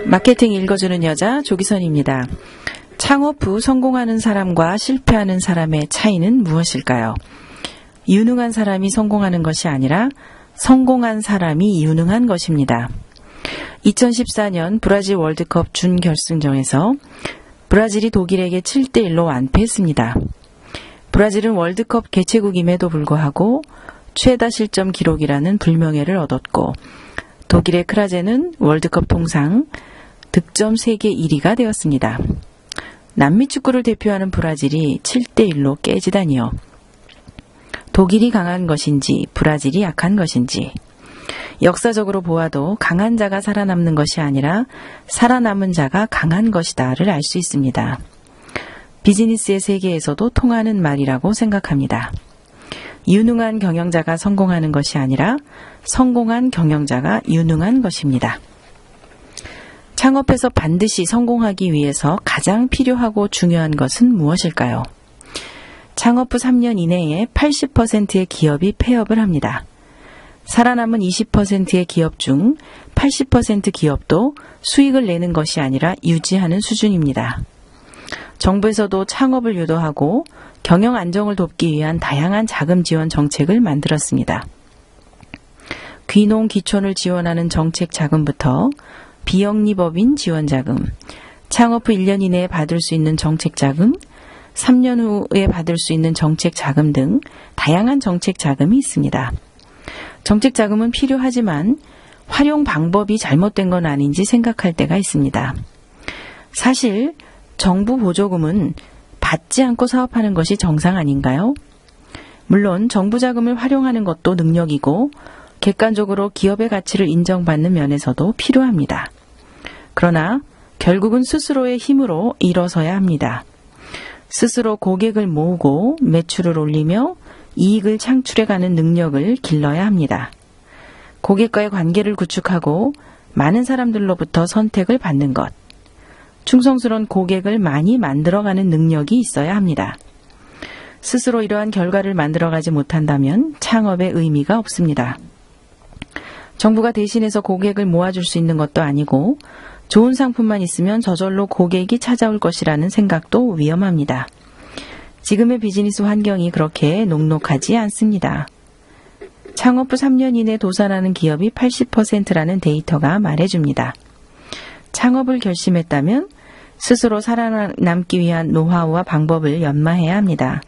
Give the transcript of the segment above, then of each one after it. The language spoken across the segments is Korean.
마케팅 읽어주는 여자 조기선입니다. 창업 후 성공하는 사람과 실패하는 사람의 차이는 무엇일까요? 유능한 사람이 성공하는 것이 아니라 성공한 사람이 유능한 것입니다. 2014년 브라질 월드컵 준결승전에서 브라질이 독일에게 7대1로 완패했습니다. 브라질은 월드컵 개최국임에도 불구하고 최다 실점 기록이라는 불명예를 얻었고 독일의 크라제는 월드컵 통상 득점 세계 1위가 되었습니다. 남미 축구를 대표하는 브라질이 7대1로 깨지다니요. 독일이 강한 것인지 브라질이 약한 것인지 역사적으로 보아도 강한 자가 살아남는 것이 아니라 살아남은 자가 강한 것이다를 알 수 있습니다. 비즈니스의 세계에서도 통하는 말이라고 생각합니다. 유능한 경영자가 성공하는 것이 아니라 성공한 경영자가 유능한 것입니다. 창업에서 반드시 성공하기 위해서 가장 필요하고 중요한 것은 무엇일까요? 창업 후 3년 이내에 80%의 기업이 폐업을 합니다. 살아남은 20%의 기업 중 80% 기업도 수익을 내는 것이 아니라 유지하는 수준입니다. 정부에서도 창업을 유도하고 경영 안정을 돕기 위한 다양한 자금 지원 정책을 만들었습니다. 귀농 귀촌을 지원하는 정책 자금부터 비영리법인 지원 자금, 창업 후 1년 이내에 받을 수 있는 정책 자금, 3년 후에 받을 수 있는 정책 자금 등 다양한 정책 자금이 있습니다. 정책 자금은 필요하지만 활용 방법이 잘못된 건 아닌지 생각할 때가 있습니다. 사실 정부 보조금은 받지 않고 사업하는 것이 정상 아닌가요? 물론 정부 자금을 활용하는 것도 능력이고 객관적으로 기업의 가치를 인정받는 면에서도 필요합니다. 그러나 결국은 스스로의 힘으로 일어서야 합니다. 스스로 고객을 모으고 매출을 올리며 이익을 창출해가는 능력을 길러야 합니다. 고객과의 관계를 구축하고 많은 사람들로부터 선택을 받는 것, 충성스러운 고객을 많이 만들어가는 능력이 있어야 합니다. 스스로 이러한 결과를 만들어가지 못한다면 창업의 의미가 없습니다. 정부가 대신해서 고객을 모아줄 수 있는 것도 아니고 좋은 상품만 있으면 저절로 고객이 찾아올 것이라는 생각도 위험합니다. 지금의 비즈니스 환경이 그렇게 녹록하지 않습니다. 창업 후 3년 이내 도산하는 기업이 80%라는 데이터가 말해줍니다. 창업을 결심했다면 스스로 살아남기 위한 노하우와 방법을 연마해야 합니다.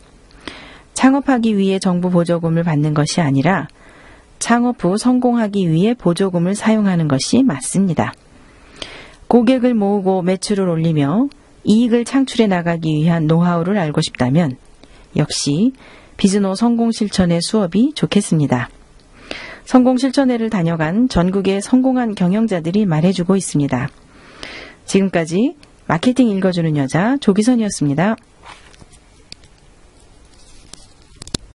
창업하기 위해 정부 보조금을 받는 것이 아니라 창업 후 성공하기 위해 보조금을 사용하는 것이 맞습니다. 고객을 모으고 매출을 올리며 이익을 창출해 나가기 위한 노하우를 알고 싶다면 역시 비즈노 성공실천회 수업이 좋겠습니다. 성공실천회를 다녀간 전국의 성공한 경영자들이 말해주고 있습니다. 지금까지 마케팅 읽어주는 여자 조기선이었습니다.